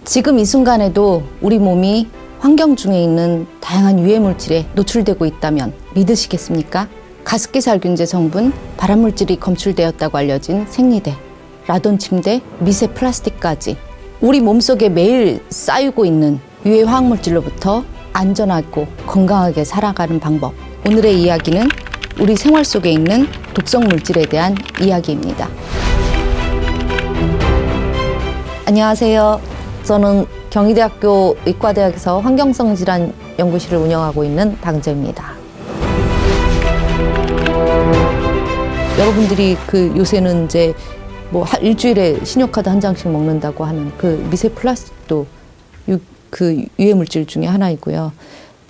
지금 이 순간에도 우리 몸이 환경 중에 있는 다양한 유해 물질에 노출되고 있다면 믿으시겠습니까? 가습기 살균제 성분, 발암물질이 검출되었다고 알려진 생리대, 라돈 침대, 미세 플라스틱까지 우리 몸속에 매일 쌓이고 있는 유해 화학물질로부터 안전하고 건강하게 살아가는 방법. 오늘의 이야기는 우리 생활 속에 있는 독성 물질에 대한 이야기입니다. 안녕하세요. 저는 경희대학교 의과대학에서 환경성 질환 연구실을 운영하고 있는 당재입니다. 여러분들이 요새는 이제 뭐 일주일에 신용카드 한 장씩 먹는다고 하는 그 미세 플라스틱도 유해 물질 중에 하나이고요.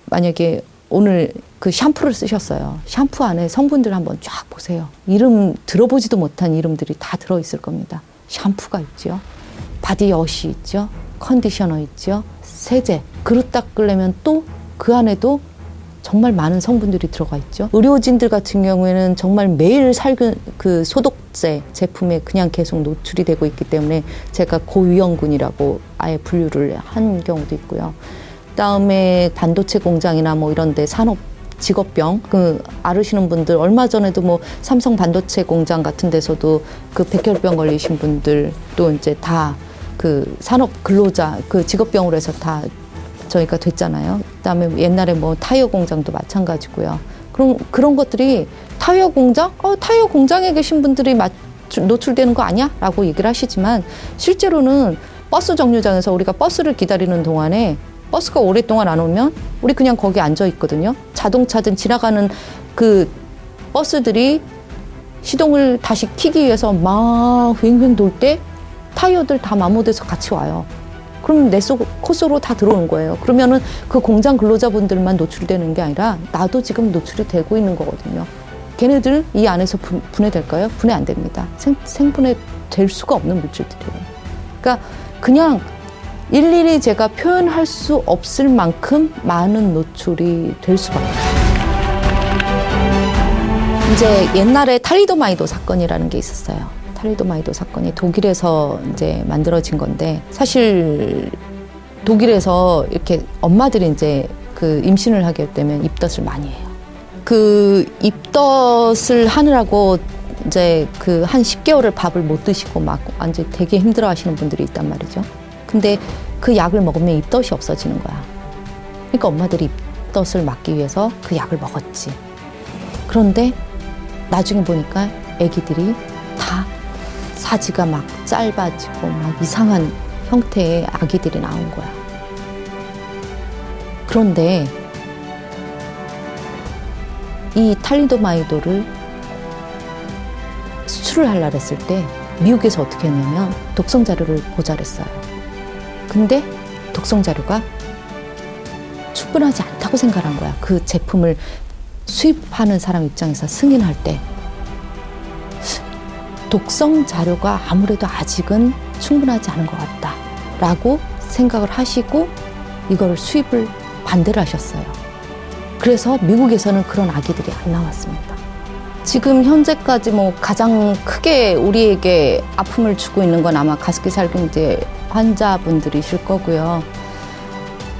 만약에 오늘 그 샴푸를 쓰셨어요. 샴푸 안에 성분들 한번 쫙 보세요. 이름 들어보지도 못한 이름들이 다 들어있을 겁니다. 샴푸가 있죠. 바디워시 있죠. 컨디셔너 있죠. 세제. 그릇 닦으려면 또 그 안에도 정말 많은 성분들이 들어가 있죠. 의료진들 같은 경우에는 정말 매일 소독제 제품에 그냥 계속 노출이 되고 있기 때문에 제가 고위험군이라고 아예 분류를 한 경우도 있고요. 그다음에 반도체 공장이나 뭐 이런 데 산업 직업병 앓으시는 분들, 얼마 전에도 뭐 삼성 반도체 공장 같은 데서도 백혈병 걸리신 분들 또 이제 다 산업 근로자 직업병으로 해서 다 저희가 됐잖아요. 그다음에 옛날에 뭐 타이어 공장도 마찬가지고요. 그런 것들이 타이어 공장? 타이어 공장에 계신 분들이 노출되는 거 아니야? 라고 얘기를 하시지만 실제로는 버스 정류장에서 우리가 버스를 기다리는 동안에 버스가 오랫동안 안 오면 우리 그냥 거기 앉아 있거든요. 자동차든 지나가는 버스들이 시동을 다시 켜기 위해서 막 휑휑 돌 때 타이어들 다 마모돼서 같이 와요. 그럼 내 코스로 다 들어오는 거예요. 그러면은 그 공장 근로자분들만 노출되는 게 아니라 나도 지금 노출이 되고 있는 거거든요. 걔네들 이 안에서 분해될까요? 분해 안 됩니다. 생분해 될 수가 없는 물질들이에요. 그러니까 그냥 일일이 제가 표현할 수 없을 만큼 많은 노출이 될 수밖에 없어요. 이제 옛날에 탈리도마이도 사건이라는 게 있었어요. 탈리도마이도 사건이 독일에서 이제 만들어진 건데, 사실 독일에서 이렇게 엄마들이 이제 임신을 하게 되면 입덧을 많이 해요. 입덧을 하느라고 이제 한 10개월을 밥을 못 드시고 막 완전 되게 힘들어 하시는 분들이 있단 말이죠. 근데 그 약을 먹으면 입덧이 없어지는 거야. 그러니까 엄마들이 입덧을 막기 위해서 그 약을 먹었지. 그런데 나중에 보니까 아기들이 다 사지가 막 짧아지고 막 이상한 형태의 아기들이 나온 거야. 그런데 이 탈리도마이도를 수출을 하려고 했을 때 미국에서 어떻게 했냐면 독성 자료를 보자랬어요. 근데 독성 자료가 충분하지 않다고 생각한 거야. 그 제품을 수입하는 사람 입장에서 승인할 때 독성 자료가 아무래도 아직은 충분하지 않은 것 같다 라고 생각을 하시고 이거를 수입을 반대를 하셨어요. 그래서 미국에서는 그런 아기들이 안 나왔습니다. 지금 현재까지 뭐 가장 크게 우리에게 아픔을 주고 있는 건 아마 가습기 살균제 환자분들이실 거고요.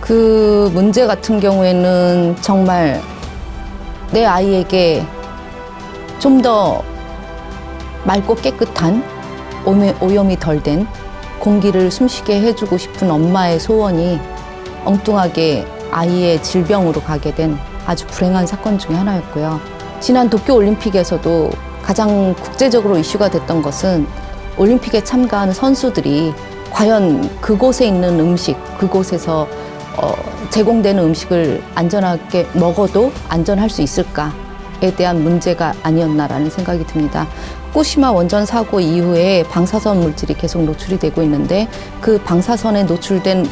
그 문제 같은 경우에는 정말 내 아이에게 좀 더 맑고 깨끗한 오염이 덜 된 공기를 숨쉬게 해주고 싶은 엄마의 소원이 엉뚱하게 아이의 질병으로 가게 된 아주 불행한 사건 중에 하나였고요. 지난 도쿄올림픽에서도 가장 국제적으로 이슈가 됐던 것은 올림픽에 참가한 선수들이 과연 그곳에 있는 음식, 그곳에서 제공되는 음식을 안전하게 먹어도 안전할 수 있을까에 대한 문제가 아니었나라는 생각이 듭니다. 후쿠시마 원전 사고 이후에 방사선 물질이 계속 노출이 되고 있는데 그 방사선에 노출된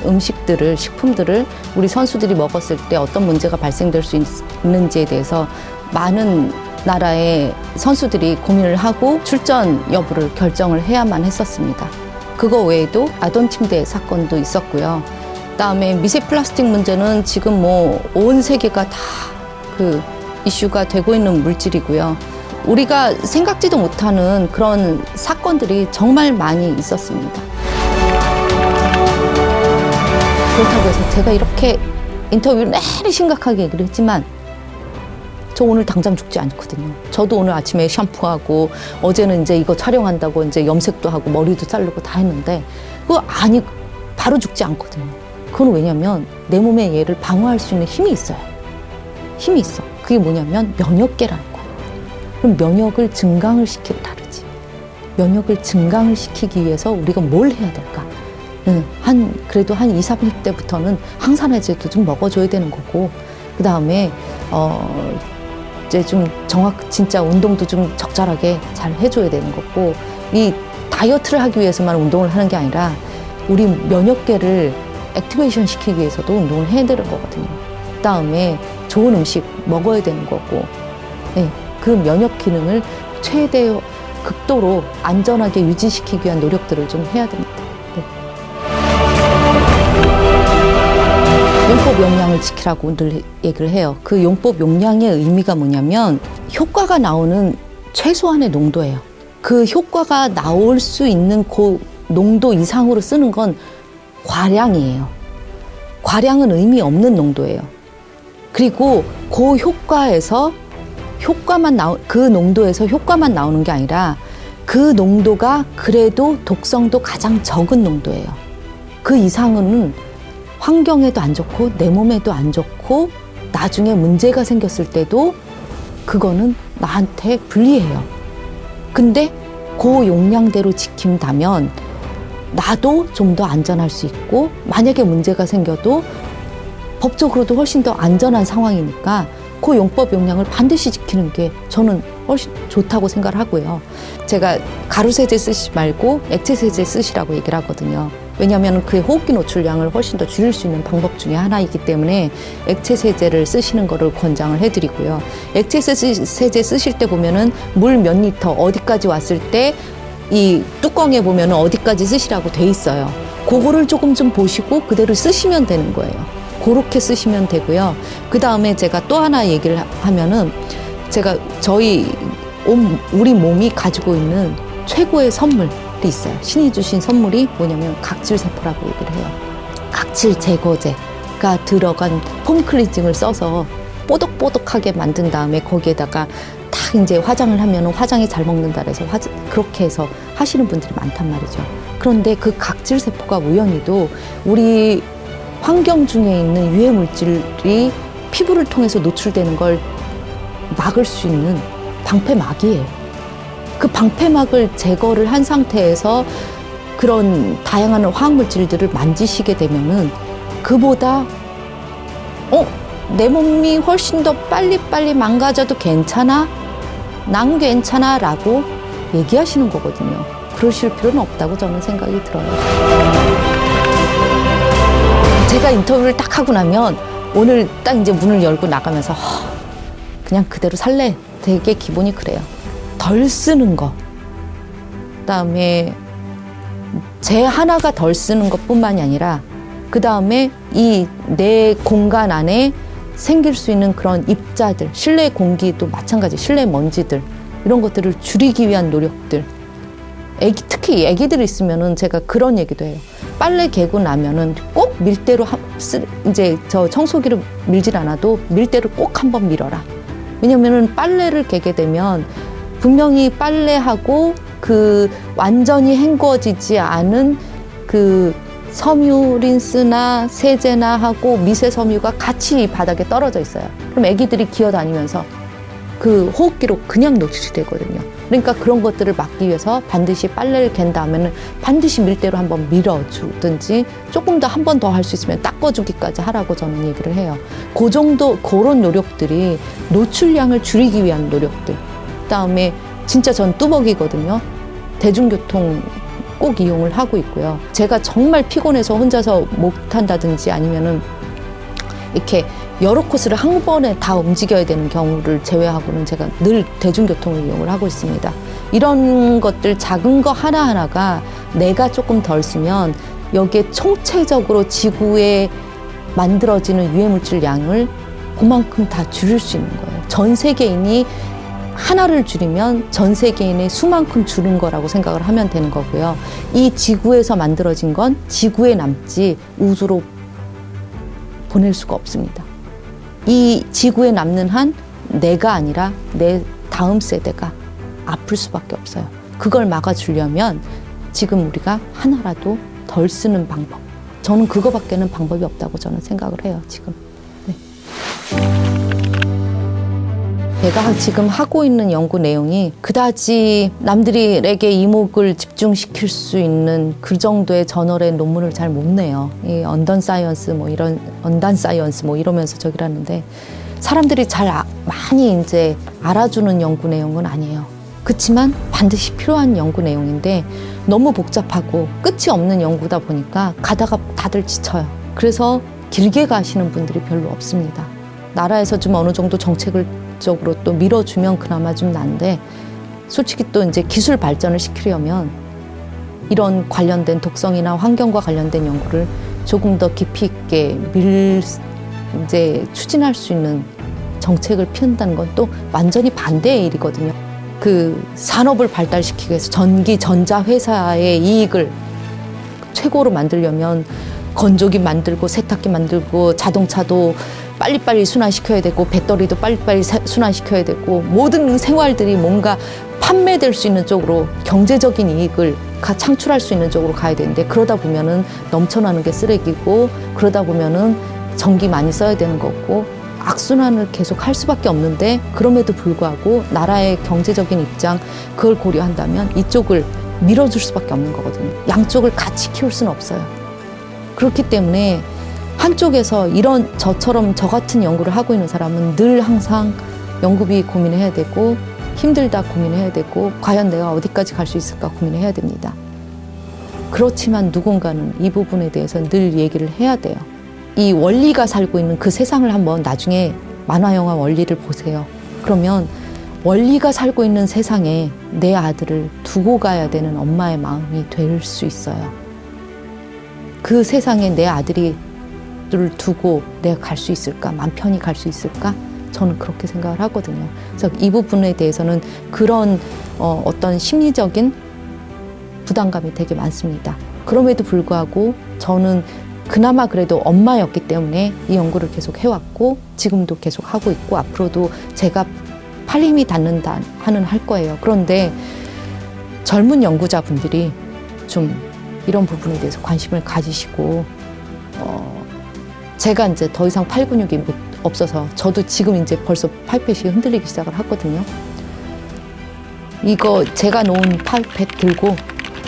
식품들을 우리 선수들이 먹었을 때 어떤 문제가 발생될 수 있는지에 대해서 많은 나라의 선수들이 고민을 하고 출전 여부를 결정을 해야만 했었습니다. 그거 외에도 라돈 침대 사건도 있었고요. 그다음에 미세 플라스틱 문제는 지금 뭐 온 세계가 다 이슈가 되고 있는 물질이고요. 우리가 생각지도 못하는 그런 사건들이 정말 많이 있었습니다. 그렇다고 해서 제가 이렇게 인터뷰를 내내 심각하게 얘기를 했지만 저 오늘 당장 죽지 않거든요. 저도 오늘 아침에 샴푸하고 어제는 이제 이거 촬영한다고 이제 염색도 하고 머리도 자르고 다 했는데 그거 아니 바로 죽지 않거든요. 그건 왜냐면 내 몸에 얘를 방어할 수 있는 힘이 있어요. 힘이 있어. 그게 뭐냐면 면역계라는 거예요. 그럼 면역을 증강을 시키고 다르지. 면역을 증강을 시키기 위해서 우리가 뭘 해야 될까? 그래도 한 20, 30대부터는 항산화제도 좀 먹어줘야 되는 거고, 그 다음에, 이제 좀 진짜 운동도 좀 적절하게 잘 해줘야 되는 거고, 이 다이어트를 하기 위해서만 운동을 하는 게 아니라, 우리 면역계를 액티베이션 시키기 위해서도 운동을 해야 되는 거거든요. 그 다음에 좋은 음식 먹어야 되는 거고, 네, 그 면역 기능을 최대 극도로 안전하게 유지시키기 위한 노력들을 좀 해야 됩니다. 용법 용량을 지키라고 늘 얘기를 해요. 그 용법 용량의 의미가 뭐냐면 효과가 나오는 최소한의 농도예요. 그 효과가 나올 수 있는 그 농도 이상으로 쓰는 건 과량이에요. 과량은 의미 없는 농도예요. 그리고 그 효과에서 그 농도에서 효과만 나오는 게 아니라 그 농도가 그래도 독성도 가장 적은 농도예요. 그 이상은 환경에도 안 좋고 내 몸에도 안 좋고 나중에 문제가 생겼을 때도 그거는 나한테 불리해요. 근데 그 용량대로 지킨다면 나도 좀 더 안전할 수 있고 만약에 문제가 생겨도 법적으로도 훨씬 더 안전한 상황이니까 그 용법 용량을 반드시 지키는 게 저는 훨씬 좋다고 생각을 하고요. 제가 가루세제 쓰시지 말고 액체세제 쓰시라고 얘기를 하거든요. 왜냐하면 그 호흡기 노출량을 훨씬 더 줄일 수 있는 방법 중에 하나이기 때문에 액체세제를 쓰시는 거를 권장을 해드리고요. 액체세제 쓰실 때 보면은 물 몇 리터 어디까지 왔을 때 이 뚜껑에 보면은 어디까지 쓰시라고 돼 있어요. 그거를 조금 좀 보시고 그대로 쓰시면 되는 거예요. 그렇게 쓰시면 되고요. 그 다음에 제가 또 하나 얘기를 하면은 제가 우리 몸이 가지고 있는 최고의 선물이 있어요. 신이 주신 선물이 뭐냐면 각질세포라고 얘기를 해요. 각질 제거제가 들어간 폼 클렌징을 써서 뽀독뽀독하게 만든 다음에 거기에다가 딱 이제 화장을 하면 화장이 잘 먹는다 그래서 그렇게 해서 하시는 분들이 많단 말이죠. 그런데 그 각질세포가 우연히도 우리 환경 중에 있는 유해 물질이 피부를 통해서 노출되는 걸 막을 수 있는 방패막이에요. 그 방패막을 제거를 한 상태에서 그런 다양한 화학 물질들을 만지시게 되면은 그보다 내 몸이 훨씬 더 빨리빨리 망가져도 괜찮아? 난 괜찮아? 라고 얘기하시는 거거든요. 그러실 필요는 없다고 저는 생각이 들어요. 제가 인터뷰를 딱 하고 나면 오늘 딱 이제 문을 열고 나가면서 그냥 그대로 살래. 되게 기본이 그래요. 덜 쓰는 거. 그다음에 제 하나가 덜 쓰는 것뿐만이 아니라 그다음에 이 내 공간 안에 생길 수 있는 그런 입자들, 실내 공기도 마찬가지, 실내 먼지들 이런 것들을 줄이기 위한 노력들. 특히 애기들이 있으면은 제가 그런 얘기도 해요. 빨래 개고 나면은 꼭 밀대로 이제 저 청소기를 밀질 않아도 밀대를 꼭 한번 밀어라. 왜냐면은 빨래를 개게 되면 분명히 빨래하고 그 완전히 헹궈지지 않은 그 섬유 린스나 세제나 하고 미세 섬유가 같이 바닥에 떨어져 있어요. 그럼 애기들이 기어다니면서 그 호흡기로 그냥 노출이 되거든요. 그러니까 그런 것들을 막기 위해서 반드시 빨래를 갠 다음에는 반드시 밀대로 한번 밀어주든지 조금 더 한 번 더 할 수 있으면 닦아주기까지 하라고 저는 얘기를 해요. 그 정도 그런 노력들이 노출량을 줄이기 위한 노력들. 그다음에 진짜 전 뚜벅이거든요. 대중교통 꼭 이용을 하고 있고요. 제가 정말 피곤해서 혼자서 못한다든지 아니면은 이렇게 여러 코스를 한 번에 다 움직여야 되는 경우를 제외하고는 제가 늘 대중교통을 이용을 하고 있습니다. 이런 것들 작은 거 하나하나가 내가 조금 덜 쓰면 여기에 총체적으로 지구에 만들어지는 유해물질 양을 그만큼 다 줄일 수 있는 거예요. 전 세계인이 하나를 줄이면 전 세계인의 수만큼 줄은 거라고 생각을 하면 되는 거고요. 이 지구에서 만들어진 건 지구에 남지 우주로 보낼 수가 없습니다. 이 지구에 남는 한 내가 아니라 내 다음 세대가 아플 수밖에 없어요. 그걸 막아주려면 지금 우리가 하나라도 덜 쓰는 방법. 저는 그거밖에는 방법이 없다고 저는 생각을 해요, 지금. 네. 제가 지금 하고 있는 연구 내용이 그다지 남들에게 이목을 집중시킬 수 있는 그 정도의 저널의 논문을 잘 못 내요. 이 언던 사이언스 뭐 이러면서 저기라는데 사람들이 잘 많이 이제 알아주는 연구 내용은 아니에요. 그렇지만 반드시 필요한 연구 내용인데 너무 복잡하고 끝이 없는 연구다 보니까 가다가 다들 지쳐요. 그래서 길게 가시는 분들이 별로 없습니다. 나라에서 좀 어느 정도 정책을 쪽으로 또 밀어주면 그나마 좀 난데 솔직히 또 이제 기술 발전을 시키려면 이런 관련된 독성이나 환경과 관련된 연구를 조금 더 깊이 있게 이제 추진할 수 있는 정책을 피운다는 건 또 완전히 반대의 일이거든요. 그 산업을 발달시키기 위해서 전기 전자 회사의 이익을 최고로 만들려면 건조기 만들고 세탁기 만들고 자동차도 빨리빨리 순환시켜야 되고 배터리도 빨리빨리 순환시켜야 되고 모든 생활들이 뭔가 판매될 수 있는 쪽으로 경제적인 이익을 창출할 수 있는 쪽으로 가야 되는데 그러다 보면은 넘쳐나는 게 쓰레기고 그러다 보면은 전기 많이 써야 되는 거고 악순환을 계속 할 수밖에 없는데 그럼에도 불구하고 나라의 경제적인 입장 그걸 고려한다면 이쪽을 밀어줄 수밖에 없는 거거든요. 양쪽을 같이 키울 수는 없어요. 그렇기 때문에 한쪽에서 이런 저처럼 저 같은 연구를 하고 있는 사람은 늘 항상 연구비 고민해야 되고 힘들다 고민해야 되고 과연 내가 어디까지 갈 수 있을까 고민해야 됩니다. 그렇지만 누군가는 이 부분에 대해서 늘 얘기를 해야 돼요. 이 원리가 살고 있는 그 세상을 한번 나중에 만화 영화 원리를 보세요. 그러면 원리가 살고 있는 세상에 내 아들을 두고 가야 되는 엄마의 마음이 될 수 있어요. 그 세상에 내 아들을 두고 내가 갈 수 있을까? 맘 편히 갈 수 있을까? 저는 그렇게 생각을 하거든요. 그래서 이 부분에 대해서는 그런 어떤 심리적인 부담감이 되게 많습니다. 그럼에도 불구하고 저는 그나마 그래도 엄마였기 때문에 이 연구를 계속 해왔고 지금도 계속 하고 있고 앞으로도 제가 팔 힘이 닿는다 하는 할 거예요. 그런데 젊은 연구자분들이 좀 이런 부분에 대해서 관심을 가지시고 제가 이제 더 이상 팔 근육이 없어서 저도 지금 이제 벌써 팔펫이 흔들리기 시작을 하거든요. 이거 제가 놓은 팔펫 들고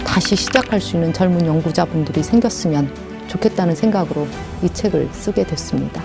다시 시작할 수 있는 젊은 연구자분들이 생겼으면 좋겠다는 생각으로 이 책을 쓰게 됐습니다.